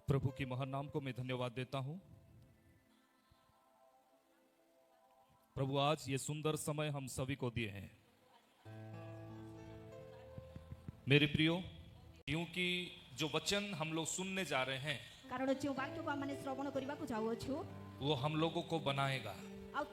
प्रभु की महान नाम को मैं धन्यवाद देता हूं। प्रभु आज ये सुंदर समय हम सभी को दिए हैं। मेरे प्रियो, क्योंकि जो वचन हम लोग सुनने जा रहे हैं कारण जो वाक्य को आम श्रवण करने को जाऊँ वो हम लोगों को बनाएगा,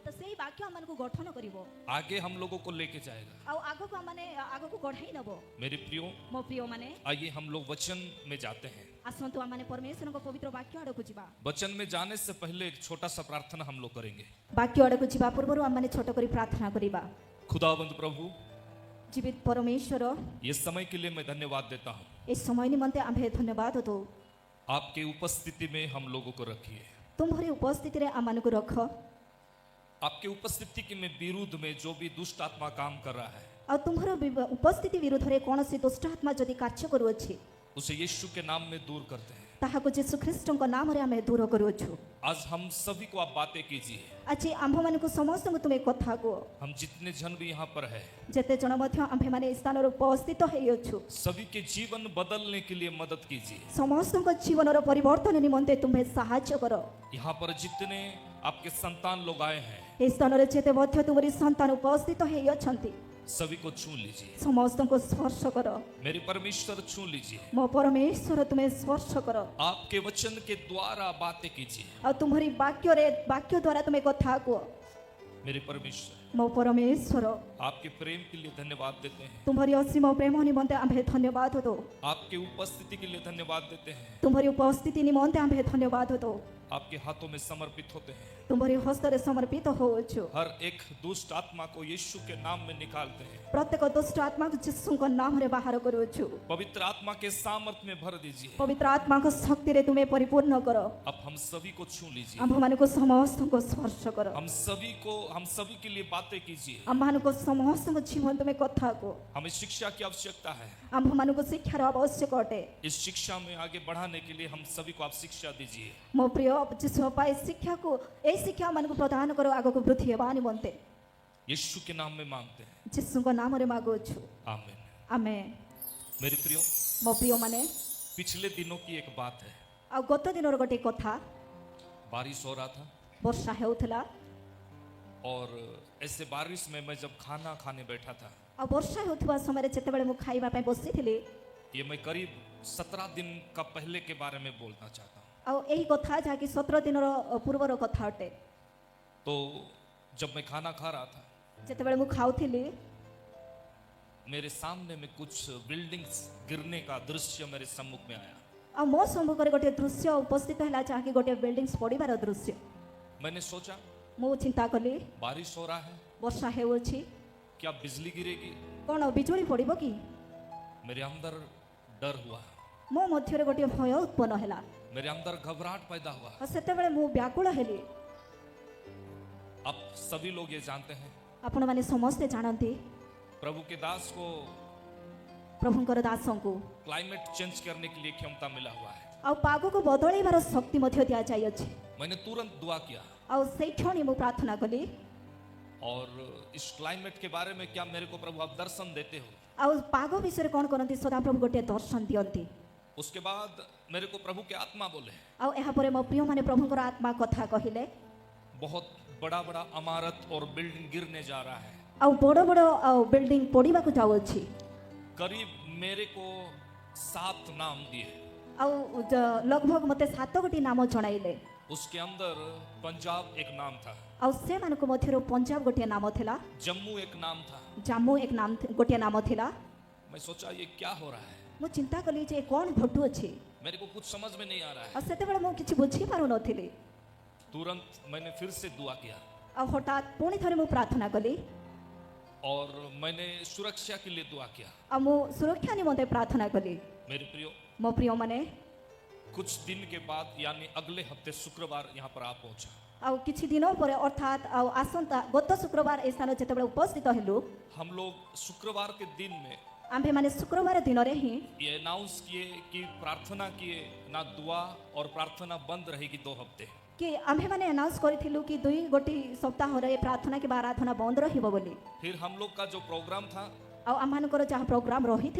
से वाक्य आम गठन कर आगे हम लोगों को लेके जाएगा। आग को आग को गढ़ाई नब। मेरे प्रियो, मो प्रिय माने आइए हम लोग वचन में जाते हैं। आसतु आम परमेश्वर को पवित्र वाक्य आड़ को जा। वचन में जाने से पहले एक छोटा सा प्रार्थना हम लोग करेंगे। वाक्य आड़ को जा पूर्व आम छोट कर प्रार्थना करवा। खुदावंद प्रभु, जीवित परमेश्वर, ये समय के लिए मैं धन्यवाद देता हूँ। इस समय निमंते आम धन्यवाद दो। आपके उपस्थिति में हम लोगों को रखिए। तुम्हारी उपस्थिति रे आम को रख। आपके उपस्थिति के में विरुद्ध में जो भी दुष्ट आत्मा काम कर रहा है आ तुम्हारा उपस्थिति विरुद्ध रे कौन सी दुष्ट आत्मा जदि कार्य करूछि उसे यीशु के नाम में दूर करते हैं। ताहाको यीशु ख्रीष्टन को नाम रे आम दूर करूछु। आज हम सभी को आप बातें कीजिए। आज आंभ मान को समस्त को तुम कथा को हम जितने जन भी यहाँ पर है, जेते जन मध्य आंभे माने स्थान रे उपस्थित हेयछु, सभी के जीवन बदलने के लिए मदद कीजिए। समस्त को जीवन रो परिवर्तन निमंते तुम्हें सहायता करो। यहाँ पर जितने आपके संतान लोग आए हैं, इस स्थान रे जेते मध्य तुम्हारी संतान उपस्थित हेयछंती, सभी को छू लीजिए। समस्त को स्पर्श करो। मेरे परमेश्वर छू लीजिए। मो परमेश्वर तुम्हें स्पर्श करो। आपके वचन के द्वारा बातें कीजिए। और तुम्हारी वाक्य द्वारा तुम्हें कथा को। मेरे परमेश्वर, मो परमेश्वर, आपके प्रेम के लिए धन्यवाद देते हैं। तुम्हारी असीम प्रेम निमंते आम्भे धन्यवाद दो। आपके उपस्थिति के लिए धन्यवाद देते हैं। तुम्हारी उपस्थिति निमंते आम्भे धन्यवाद दो। आपके हाथों में समर्पित होते हैं। तुम्हारी हस्त रे समर्पित होछु। हर एक दुष्ट आत्मा को यीशु के नाम में निकालते हैं। प्रत्येक दुष्ट आत्मा को यीशु को नाम रे बाहर करूछु। पवित्र आत्मा के सामर्थ्य में भर दीजिए। पवित्र आत्मा को शक्ति रे तुम्हें परिपूर्ण करो। अब हम सभी को छू लीजिए। आम्भ मान को समस्त को स्पर्श करो। हम सभी के लिए बातें कीजिए। आम्भ मान को समस्त को जीवन तुम्हें कथा को। हमें शिक्षा की आवश्यकता है। आम्भ मान को शिक्षा रो आवश्यक अटे। इस शिक्षा में आगे बढ़ाने के लिए हम सभी को आप शिक्षा दीजिए। मो प्रिय यीशु पाए शिक्षा को ए शिक्षा मान को प्रदान करो। आगो को वृद्धि हेबा निमंते यीशु के नाम में मांगते हैं। यीशु को नाम रे मांगो छु। आमीन। आमेन। मेरे प्रियो, मो प्रिय माने पिछले दिनों की एक बात है। आ गत दिन रो गोटे कथा। बारिश हो रहा था वर्षा हेउथला और ऐसे बारिश में मैं जब खाना खाने बैठा था, आ वर्षा हेउथबा समय जेते बेले मु खाइबा पय बसिथिली। ये मैं करीब 17 दिन का पहले के बारे में बोलना चाहता हूँ। आ एही कथा जा कि 17 दिन रो पूर्व रो कथा अटे। तो जब मैं खाना खा रहा था, जेते बेले मु खाउथिली, मेरे सामने में कुछ बिल्डिंग्स गिरने का दृश्य मेरे सम्मुख में आया। आ मो सम्मुख रे गोटे दृश्य उपस्थित हैला जा कि गोटे बिल्डिंग्स पडिबार दृश्य। मैंने सोचा, मु चिंता कली, बारिश हो रहा है, वर्षा हेउछि, क्या बिजली गिरेगी? कोन बिजुली पडिबो कि? मेरे अंदर डर हुआ, मो मध्य रे गोटे भय उत्पन्न हैला। मेरे अंदर घबराहट पैदा हुआ। आ सेते बेले मु व्याकुल हेली। अब सभी लोग ये जानते हैं, आपण माने समस्त जानती प्रभु के दास को प्रभुंकर दासों को क्लाइमेट चेंज करने के लिए क्षमता मिला हुआ है। आ पाग को बदलैबार शक्ति मध्य दिया जाय अछि। मैंने तुरंत दुआ किया आ सेई क्षणी मु प्रार्थना कली। और इस क्लाइमेट के बारे में क्या मेरे को प्रभु आप दर्शन देते हो? आ पाग विषय कोन करंती सदा प्रभु गोटे दर्शन दियंती। उसके बाद मेरे को प्रभु के आत्मा बोले, आ एहा परे मो प्रिय माने प्रभुंकर आत्मा कथा कहिले, बहुत बड़ा बड़ा इमारत और बिल्डिंग गिरने जा रहा है। आ बड़ बड़ बिल्डिंग पडिबा को जाउ अछि। करीब मेरे को 7 नाम दिए। आ लगभग मते 7 गोटी नाम जणाइले। उसके अंदर पंजाब एक नाम था, आ से मानको मध्यरो पंजाब गोटे नाम थिला, जम्मू एक नाम था। जम्मू एक नाम गोटे नाम थिला। मैं सोचा ये क्या हो रहा है, मु चिंता कली जे कोन घटु अछि। मेरे को कुछ समझ में नहीं आ रहा आ है। सेते बेले मु किछि बुझी पारु नथिली। तुरंत मैंने फिर से दुआ किया आ हठात पुणी थरे मु प्रार्थना कली और मैंने सुरक्षा के लिए दुआ किया। आ मु सुरक्षा निमंते प्रार्थना कली। मेरे प्रियो, मो प्रिय माने कुछ दिन के बाद यानी अगले हफ्ते शुक्रवार यहाँ पर आ पहुंचा। आ किछि दिनो परे अर्थात आ आसंता गत शुक्रवार ए स्थान जेते बेले उपस्थित हेलु, हम लोग शुक्रवार के दिन में आम्भे माने शुक्रवार दिन रे ही ये अनाउंस किए कि प्रार्थना किए ना, दुआ और प्रार्थना बंद रहेगी 2 हफ्ते। कि आम्भे माने अनाउंस करिथिलु कि 2 गोटी सप्ताह रे प्रार्थना के आराधना बंद रहिबो बोली। फिर हम लोग का जो प्रोग्राम था आ आमानकर जहाँ प्रोग्राम रही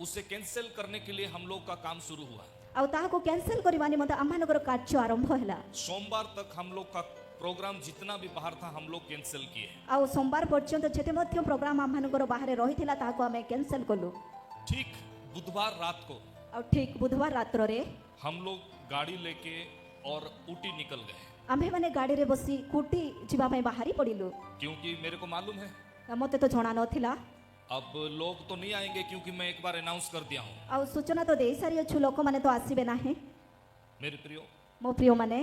उसे कैंसिल करने के लिए हम लोग का काम शुरू हुआ। ଆଉ ତାହାକୁ କ୍ୟାନସେଲ କରିବା ନିମନ୍ତେ ଆମମାନଙ୍କର କାର୍ଯ୍ୟ ଆରମ୍ଭ ହେଲା। सोमवार तक हम लोग का प्रोग्राम जितना भी बाहर था हम लोग कैंसिल किए। ଆଉ ସୋମବାର ପର୍ଯ୍ୟନ୍ତ ଯେତେ ମଧ୍ୟ ପ୍ରୋଗ୍ରାମ ଆମମାନଙ୍କର ବାହାରେ ରହିଥିଲା ତାହାକୁ ଆମେ କ୍ୟାନସେଲ କଲୁ। ठीक बुधवार रात को ଆଉ ଠିକ ବୁଧବାର ରାତ୍ରରେ हम लोग गाड़ी लेके और ऊटी निकल गए, ଆମ୍ଭେମାନେ ଗାଡ଼ିରେ ବସି କୁଟି ଯିବା ପାଇଁ ବାହାରି ପଡ଼ିଲୁ। क्योंकि मेरे को मालूम है ମୋତେ ତ ଜଣା ନଥିଲା। अब लोग तो नहीं आएंगे, क्योंकि मैं एक बार अनाउंस कर दिया हूँ। ଆଉ ସୂଚନା ତ ଦେଇସାରିଅଛୁ, ଲୋକମାନେ ତ ଆସିବେ ନାହିଁ। मेरे प्रियो, ମୋ ପ୍ରିୟମାନେ,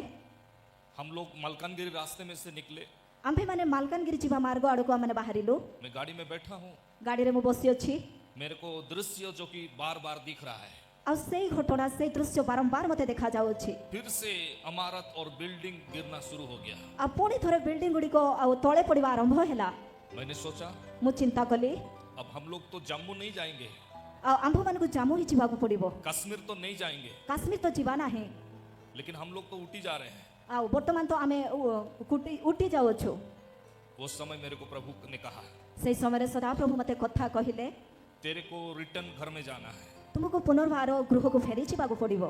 हम लोग मलकानगिरी रास्ते में से निकले। ଆମ୍ଭେମାନେ ମାଲକାନଗିରି ଯିବା ମାର୍ଗ ଆଡ଼କୁ ଆମେ ବାହାରିଲୁ। मैं गाड़ी में बैठा हूँ, ଗାଡ଼ିରେ ମୁଁ ବସିଅଛି। मेरे को दृश्य जो कि बार बार दिख रहा है, ଆଉ ସେଇ ଘଟଣା, ସେଇ ଦୃଶ୍ୟ ବାରମ୍ବାର ମୋତେ ଦେଖାଯାଉଛି। फिर से इमारत और बिल्डिंग गिरना शुरू हो गया। ଆଉ ପୁଣି ଥରେ ବିଲ୍ଡିଂ ଗୁଡ଼ିକ ଆଉ ତଳେ ପଡ଼ିବା ଆରମ୍ଭ ହେଲା। मैंने सोचा ମୁଁ ଚିନ୍ତା କଲି, अब हम लोग तो जम्मू नहीं जाएंगे, ଆଉ ଆମ୍ଭମାନଙ୍କୁ ଜାମ୍ମୁ ହିଁ ଯିବାକୁ ପଡ଼ିବ, कश्मीर तो नहीं जाएंगे, କାଶ୍ମୀର ତ ଯିବା ନାହିଁ। लेकिन हम लोग तो ऊटी जा रहे हैं। ଆଉ ବର୍ତ୍ତମାନ ତ ଆମେ ଉଠି ଯାଉଅଛୁ। उस समय मेरे को प्रभु ने कहा, ସେଇ ସମୟରେ ସଦାପ୍ରଭୁ ମୋତେ କଥା କହିଲେ, तेरे को रिटर्न घर में जाना है। ତୁମକୁ ପୁନର୍ବାର ଗୃହକୁ ଫେରି ଯିବାକୁ ପଡ଼ିବ।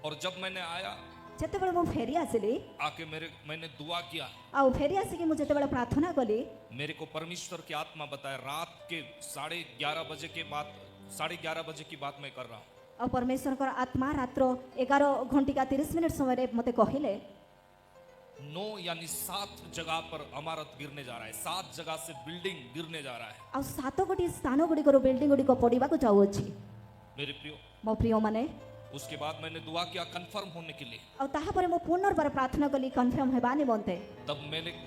और जब मैंने आया, ଯେତେବେଳେ ମୁଁ ଫେରି ଆସିଲି, आके मैंने दुआ किया, ଆଉ ଫେରି ଆସିକି ମୁଁ ଯେତେବେଳେ ପ୍ରାର୍ଥନା କଲି, मेरे को परमेश्वर की आत्मा बताया, रात के 11:30 बजे के बाद 11:30 बजे की बात मैं कर रहा हूँ। ଆଉ ପରମେଶ୍ୱରଙ୍କର ଆତ୍ମା ରାତ୍ର 11:30 ସମୟରେ ମୋତେ କହିଲେ, 9 यानी 7 जगह पर इमारत गिरने जा रहा है, 7 जगह से बिल्डिंग गिरने जा रहा है। ଆଉ 7 ଗୋଟି ସ୍ଥାନ ଗୁଡ଼ିକରୁ ବିଲ୍ଡିଂ ଗୁଡ଼ିକ ପଡ଼ିବାକୁ ଯାଉଅଛି। मेरे प्रियो, ମୋ ପ୍ରିୟମାନେ, उसके बाद मैंने दुआ किया कंफर्म होने के लिए। ଆଉ ତାହାପରେ ମୁଁ ପୁନର୍ବାର ପ୍ରାର୍ଥନା କଲି କନଫର୍ମ ହେବା ନିମନ୍ତେ। तब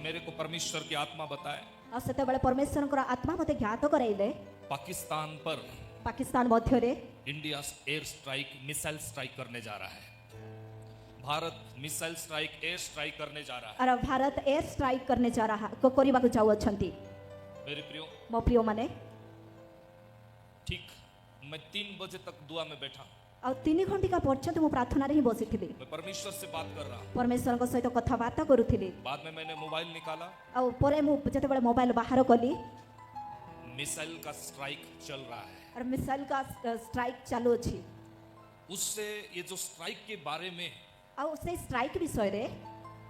मेरे को परमेश्वर की आत्मा बताए, ଆଉ ସେତେବେଳେ ପରମେଶ୍ୱରଙ୍କର ଆତ୍ମା ମୋତେ ଜ୍ଞାତ କରାଇଲେ, पाकिस्तान पर ପାକିସ୍ତାନ ମଧ୍ୟରେ India air strike, missile strike करने जा रहा है। Bharat missile strike, air strike करने जा रहा है। ଆର ଭାରତ ଏୟାର ଷ୍ଟ୍ରାଇକ୍ କରିବାକୁ ଯାଉଅଛନ୍ତି। मेरे प्रियो, ମୋ ପ୍ରିୟମାନେ, ठीक मैं 3 बजे तक दुआ में बैठा हूँ। ଆଉ 3 ଘଣ୍ଟିକା ପର୍ଯ୍ୟନ୍ତ ମୁଁ ପ୍ରାର୍ଥନାରେ ହିଁ ବସିଥିଲି, मैं परमेश्वर से बात कर रहा हूँ। ପରମେଶ୍ୱରଙ୍କ ସହିତ କଥାବାର୍ତ୍ତା କରୁଥିଲି। बाद में मैंने मोबाइल निकाला, ଆଉ ପରେ ମୁଁ ଯେତେବେଳେ ମୋବାଇଲ ବାହାର କଲି, मिसाइल का स्ट्राइक चल रहा है। ଆର ମିସାଇଲ କା ଷ୍ଟ୍ରାଇକ୍ ଚାଲୁଅଛି। उससे ये जो स्ट्राइक के बारे में ଆଉ ସେଇ ଷ୍ଟ୍ରାଇକ୍ ବିଷୟରେ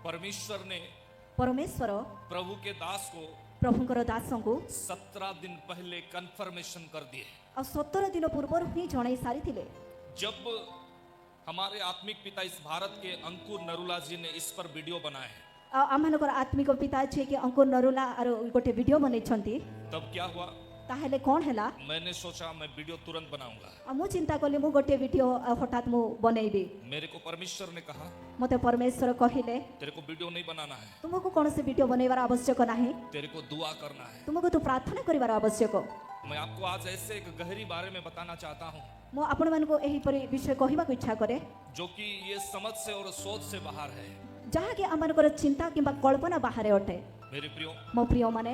परमेश्वर ने ପରମେଶ୍ୱର प्रभु के दास को ପ୍ରଭୁଙ୍କର ଦାସଙ୍କୁ 17 दिन पहले कंफर्मेशन कर दिए। ଆଉ 17 ଦିନ ପୂର୍ବରୁ ହିଁ ଜଣାଇ ସାରିଥିଲେ। जब हमारे आत्मिक पिता इस भारत के अंकुर नरुला जी ने इस पर वीडियो बनाए, ଆଉ ଆମମାନଙ୍କର ଆତ୍ମିକ ପିତା ଯିଏକି ଅଙ୍କୁର ନରୁଲା ଆର ଗୋଟେ ଭିଡ଼ିଓ ବନେଇଛନ୍ତି, तब क्या हुआ, ତାହେଲେ କ'ଣ ହେଲା? मैंने सोचा मैं वीडियो तुरंत बनाऊंगा। ଆଉ ମୁଁ ଚିନ୍ତା କଲି ମୁଁ ଗୋଟେ ଭିଡ଼ିଓ ହଠାତ୍ ମୁଁ ବନେଇବି। मेरे को परमेश्वर ने कहा, ମୋତେ ପରମେଶ୍ୱର କହିଲେ, तेरे को वीडियो नहीं बनाना है, ତୁମକୁ କୌଣସି ଭିଡ଼ିଓ ବନେଇବାର ଆବଶ୍ୟକ ନାହିଁ, तेरे को दुआ करना है। ତୁମକୁ ତୁ ପ୍ରାର୍ଥନା କରିବାର ଆବଶ୍ୟକ। मैं आपको आज ऐसे एक गहरी बारे में बताना चाहता हूँ, ମୁଁ ଆପଣମାନଙ୍କୁ ଏହିପରି ବିଷୟ କହିବାକୁ ଇଚ୍ଛା କରେ, जो कि ये समझ से और सोच से बाहर है। ଯାହାକି ଆମମାନଙ୍କର ଚିନ୍ତା କିମ୍ବା କଳ୍ପନା ବାହାରେ ଅଟେ। मेरे प्रियो, ମୋ ପ୍ରିୟମାନେ,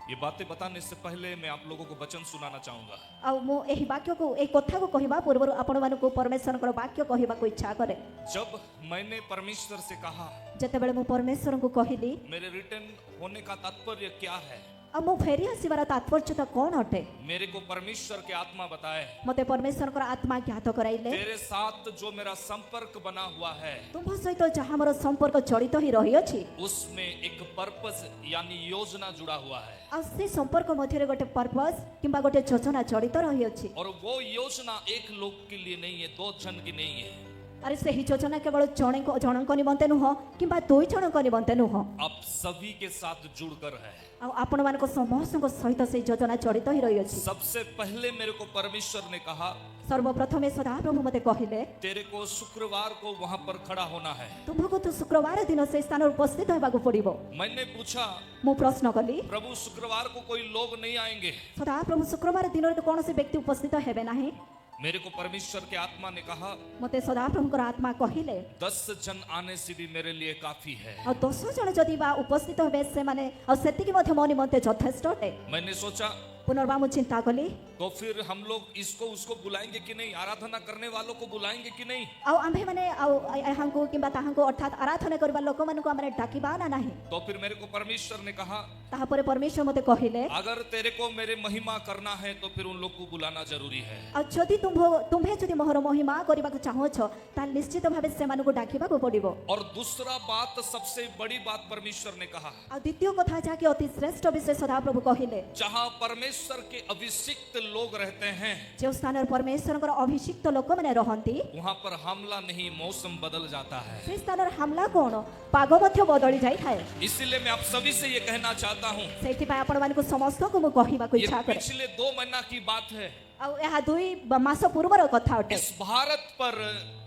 ये बातें बताने से पहले मैं आप लोगों को वचन सुनाना चाहूंगा। ଆଉ ମୁଁ ଏହି ବାକ୍ୟକୁ, ଏହି କଥାକୁ କହିବା ପୂର୍ବରୁ ଆପଣମାନଙ୍କୁ ପରମେଶ୍ୱରଙ୍କର ବାକ୍ୟ କହିବାକୁ ଇଚ୍ଛା କରେ। जब मैंने परमेश्वर से कहा ଯେତେବେଳେ ମୁଁ ପରମେଶ୍ୱରଙ୍କୁ କହିଲି, मेरे रिटर्न होने का तात्पर्य क्या है, ଆଉ ମୁଁ ଫେରି ଆସିବାର ତାତ୍ପର୍ଯ୍ୟତା କ'ଣ ଅଟେ, मेरे को परमेश्वर के आत्मा बताए, ମୋତେ ପରମେଶ୍ୱରଙ୍କର ଆତ୍ମା ଜ୍ଞାତ କରାଇଲେ, तेरे साथ जो मेरा संपर्क बना हुआ है ତୁମ୍ଭ ସହିତ ଯାହା ମୋର ସମ୍ପର୍କ ଜଡ଼ିତ ହୋଇ ରହିଅଛି, उसमें एक पर्पस यानी योजना जुड़ा हुआ है। ଆଉ ସେ ସମ୍ପର୍କ ମଧ୍ୟରେ ଗୋଟେ ପର୍ପସ୍ କିମ୍ବା ଗୋଟେ ଯୋଜନା ଜଡ଼ିତ ରହିଅଛି। और वो योजना एक लोग के लिए नहीं है, 2 जन की नहीं है, ଆରେ ସେହି ଯୋଜନା କେବଳ ଜଣଙ୍କ ନିମନ୍ତେ ନୁହଁ କିମ୍ବା 2 ଜଣଙ୍କ ନିମନ୍ତେ ନୁହଁ, अब सभी के साथ जुड़कर है। ଆଉ ଆପଣମାନଙ୍କ ସମସ୍ତଙ୍କ ସହିତ ସେହି ଯୋଜନା ଜଡ଼ିତ ହୋଇ ରହିଅଛି। सबसे पहले मेरे को परमेश्वर ने कहा, ସର୍ବପ୍ରଥମେ ସଦାପ୍ରଭୁ ମୋତେ କହିଲେ, तेरे को शुक्रवार को वहां पर खड़ा होना है। ତୁମକୁ ତୁ ଶୁକ୍ରବାର ଦିନ ସେହି ସ୍ଥାନରେ ଉପସ୍ଥିତ ହେବାକୁ ପଡ଼ିବ। मैंने पूछा, ମୁଁ ପ୍ରଶ୍ନ କଲି, प्रभु शुक्रवार को कोई लोग नहीं आएंगे? ସଦାପ୍ରଭୁ ଶୁକ୍ରବାର ଦିନରେ କୌଣସି ବ୍ୟକ୍ତି ଉପସ୍ଥିତ ହେବେ ନାହିଁ? मेरे को परमेश्वर के आत्मा ने कहा, ମୋତେ ସଦାପ୍ରଭୁଙ୍କର ଆତ୍ମା କହିଲେ, 10 जन आने से भी मेरे लिए काफी है। ଆଉ 10 ଜଣ ଯଦି ବା ଉପସ୍ଥିତ ହେବେ ସେମାନେ, ଆଉ ସେତିକି ମଧ୍ୟ ମୋ ନିମନ୍ତେ ଯଥେଷ୍ଟ ଅଟେ। मैंने सोचा पुनर्वा मु चिंता कली तो फिर हम लोग इसको उसको बुलाएंगे कि नहीं, आराधना करने वालों को बुलाएंगे कि नहीं? आउ आम्भे माने आउ एहांको किंबा ताहांको अर्थात आराधना करबा लोक मानको आमे डाकिबा ना नाही। तो फिर मेरे को परमेश्वर ने कहा, ताहा परे परमेश्वर मते कहिले अगर तेरे को मेरे महिमा करना है तो फिर उन लोग को बुलाना जरूरी है। आ जदि तुम्हे जदि मोहर महिमा करबा को चाहो छ ता निश्चित भाबे से मानको डाकिबा को पड़िबो। और दूसरा बात, सबसे बड़ी बात परमेश्वर ने कहा, आ द्वितीय कथा जाके अति श्रेष्ठ विषय सदा प्रभु कहिले जहां परमेश्वर के अभिषिक्त लोग रहते हैं जो स्थान परमेश्वर अभिषिक्त लोक माने रहंती वहां पर हमला नहीं, मौसम बदल जाता है। से स्थान हमला कोन पाग मध्य बदली जाई थाए। इसीलिए मैं आप सभी से ये कहना चाहता हूँ, सेति पाए आपण मानको समस्त को मु कहिबा को ये इच्छा करे। पिछले 2 महीना की बात है। आ एहा 2 मास पूर्वर कथा अटे। इस भारत पर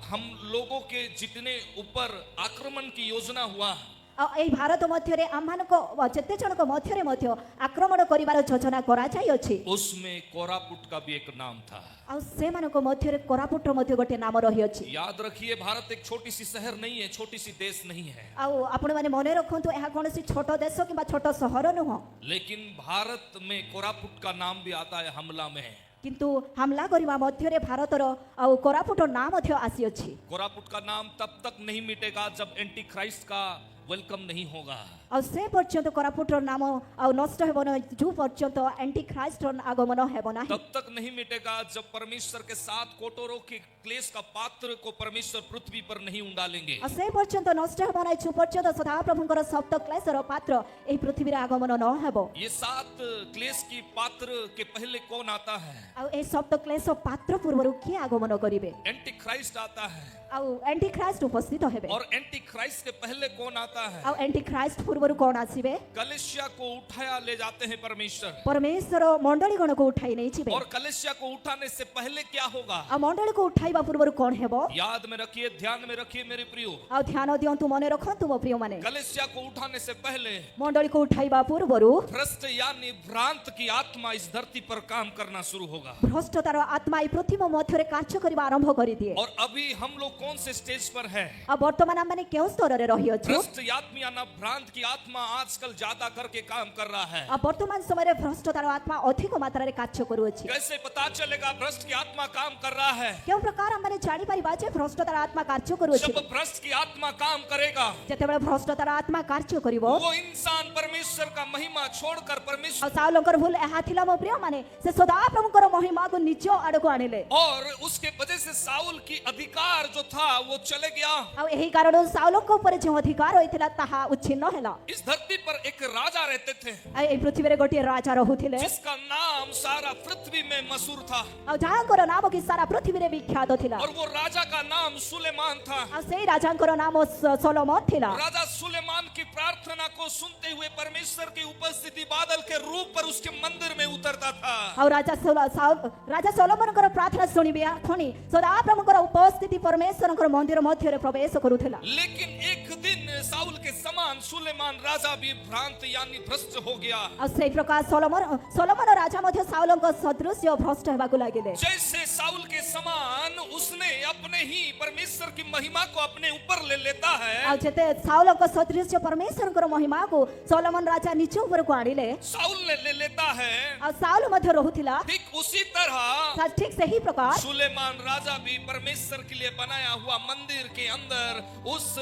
हम लोगों के जितने ऊपर आक्रमण की योजना हुआ, ए भारत मध्य रे आमानको जते जनक मध्य रे मध्य आक्रमण करिवार योजना करा जाय अछि। उसमें कोरापुट का भी एक नाम था। आ से मानको मध्य रे कोरापुट मध्य गोटे नाम रही अछि। याद रखिए, भारत एक छोटी सी शहर नहीं है, छोटी सी देश नहीं है, आ आपण माने मने रखंतु एहा कोनसी छोट देश किबा छोट शहर नुह, लेकिन भारत में कोरापुट का नाम भी आता है हमला में। किंतु हमला करिवा मध्य रे भारतर आ कोरापुट नाम मध्य आसी अछि। कोरापुट का नाम तब तक नहीं मिटेगा जब एंटी क्राइस्ट का वेलकम नहीं होगा। आ से पर्यंत कोरापुट नाम आ नष्ट हेबो न जो पर्यंत एंटी क्राइस्ट आगमन हेबो नाही। तब तक नहीं मिटेगा जब परमेश्वर के 7 कोटरों के क्लेश का पात्र को परमेश्वर पृथ्वी पर नहीं उंडालेंगे। आ से पर्यंत नष्ट हेबो नै जो पर्यंत सदा प्रभुଙ୍କର सप्त क्लेशर पात्र एही पृथ्वी रे आगमन न हेबो। ये 7 क्लेश की पात्र के पहले कौन आता है? आ ए सप्त क्लेश पात्र पूर्वरु के आगमन करिवे? एंटी क्राइस्ट आता है। आ एंटी क्राइस्ट उपस्थित हेबे। और एंटी क्राइस्ट के पहले कौन आता है? आ एंटी क्राइस्ट पूर्वरु कोन आसीबे? कलीसिया को उठाया ले जाते हैं परमेश्वर, परमेश्वर मंडली गण को उठाई नै छिबे। और कलीसिया को उठाने से पहले क्या होगा? आ मंडली को उठाइबा पूर्वरु कोन हेबो? याद में रखिए, ध्यान में रखिए मेरे प्रियो, आ ध्यान दियंतु मने रखंतु मो प्रिय माने कलीसिया को उठाने से पहले मंडली को उठाइबा पूर्वरु भ्रष्ट यानी भ्रांत की आत्मा इस धरती पर काम करना शुरू होगा। भ्रष्टतार आत्मा ई पृथ्वी मध्य रे कार्य करिबा आरंभ करि दिए। और अभी हम लोग कौन से स्टेज पर है? आ वर्तमान माने केउ स्तर रे रही अछि? भ्रष्ट आत्मा या भ्रांत की आत्मा आजकल ज्यादा करके काम कर रहा है। आ वर्तमान समय रे भ्रष्टतार आत्मा अधिक मात्रा रे कार्य करू अछि। कैसे पता चलेगा भ्रष्ट की आत्मा काम कर रहा है? केउ प्रकार हम माने जानि परिबा जे भ्रष्टतार आत्मा कार्य करू अछि। जब भ्रष्ट की आत्मा काम करेगा, जेतेबेले भ्रष्टतार आत्मा कार्य करिवो, वो इंसान परमेश्वर का महिमा छोड़कर परमेश्वर आ साउलंकर भूल एहा थिला मो प्रिय माने से सदा प्रभुकर महिमा को निचो आडको आनिले। और उसके वजह से साउल की अधिकार जो था वो चले गया। आ एही कारण साउलंक ऊपर जो अधिकार होइथिला ताहा उच्छिन्न हेला। इस धरती पर एक राजा रहते थे आ ए पृथ्वी रे गोटे राजा रहुथिले, जिसका नाम सारा पृथ्वी में मशहूर था, आ जाकर नाम की सारा पृथ्वी रे विख्यात थिला। और वो राजा का नाम सुलेमान था। आ सेही राजांकर नाम सोलोमन थिला। राजा सुलेमान की प्रार्थना को सुनते हुए परमेश्वर की उपस्थिति बादल के रूप पर उसके मंदिर में उतरता था। और राजा सोलोमनकर प्रार्थना सुनिबिया खणी सदा प्रभुकर उपस्थिति परमेश्वरकर मंदिर मध्य रे प्रवेश करूथिला। लेकिन एक दिन साउल के समान सुलेमान राजा भी भ्रांत यानी भ्रष्ट हो गया। आ सेही प्रकार सोलोमन राजा मध्य साउलंक सदृश भ्रष्ट हेबाकु लागिले। जैसे साउल के समान उसने अपने ही परमेश्वर की महिमा को अपने ऊपर ले लेता है। आ जेते साउलंक सदृश परमेश्वरकर महिमा को सोलोमन राजा नीचे ऊपर को आनिले, साउल ने ले लेता है। आ साउल मध्य रहुथिला। ठीक उसी तरह ठीक सही प्रकार सुलेमान राजा भी परमेश्वर के लिए बनाया हुआ मंदिर के अंदर उस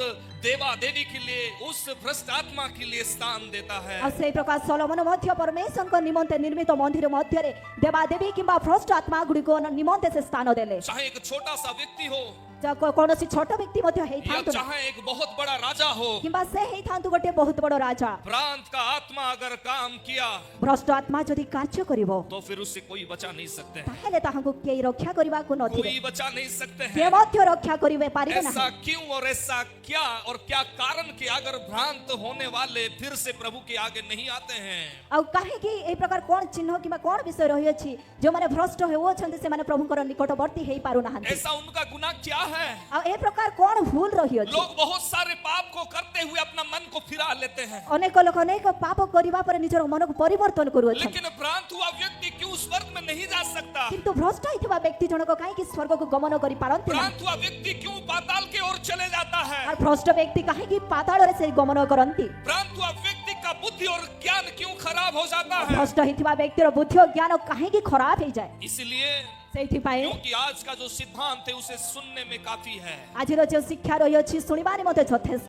देवा देवी के लिए, उस भ्रष्ट आत्मा के लिए स्थान देता है। आ सेही प्रकार सोलोमन मध्य परमेश्वरको निमंते निर्मित मंदिर मध्य रे देवादेवी किंबा भ्रष्ट आत्मा गुडिको निमंते से स्थान देले। चाहे एक छोटा सा व्यक्ति हो कौनसी छोट व्यक्ति मध्य हेई या थांतु चाहे एक बहुत बड़ा राजा हो, किंबा से हेई थांतु गोटे बहुत बड़ राजा, भ्रांत का आत्मा अगर काम किया भ्रष्ट आत्मा जदि कार्य करिवो तो फिर उससे कोई बचा नहीं सकते हैं। ताहेले ताहांको केई रक्षा करिबा को नथिबे, कोई बचा नहीं सकते के हैं। मध्य रक्षा करिवे पारिबे ऐसा नाही। क्यों और ऐसा क्या और क्या कारण कि अगर भ्रांत होने वाले फिर से प्रभु के आगे नहीं आते हैं? आ काहे कि ए प्रकार कोन चिन्ह किंबा कोन विषय रहि अछि जो माने भ्रष्ट हेउ छथि से माने प्रभुकर निकटवर्ती हेई पारु नाहंती? ऐसा उनका गुनाह क्या है? आ ए प्रकार कोन भूल रहि अछि? लोग बहुत सारे पाप को करते हुए अपना मन को फिरा लेते हैं, अनेक लोक अनेक पाप करिबा पर निजर मन को परिवर्तन करू अछि, लेकिन भ्रांत हुआ व्यक्ति क्यों उस स्वर्ग में नहीं जा सकता? किंतु भ्रष्ट हितबा व्यक्ति जनक काहे कि स्वर्ग को गमन करि पारंती नाही? भ्रांत हुआ व्यक्ति क्यों पाताल की ओर चले जाता है? और भ्रष्ट व्यक्ति काहे कि पाताल रे से गमन करंती? भ्रांत हुआ व्यक्ति का बुद्धि और ज्ञान क्यों खराब खराब हो जाता है। ଭ୍ରଷ୍ଟ ହେଇଥିବା ବ୍ୟକ୍ତିର ବୁଦ୍ଧି ଓ ଜ୍ଞାନ କାହିଁକି ଖରାପ ହେଇଯାଏ? इसलिए ସେଇଥିପାଇଁ क्योंकि आज का जो सिद्धांत है उसे सुनने में काफी है। ଆଜିର ଯେଉଁ ଶିକ୍ଷା ରହିଅଛି ଶୁଣିବାରେ ମଧ୍ୟ ଯଥେଷ୍ଟ।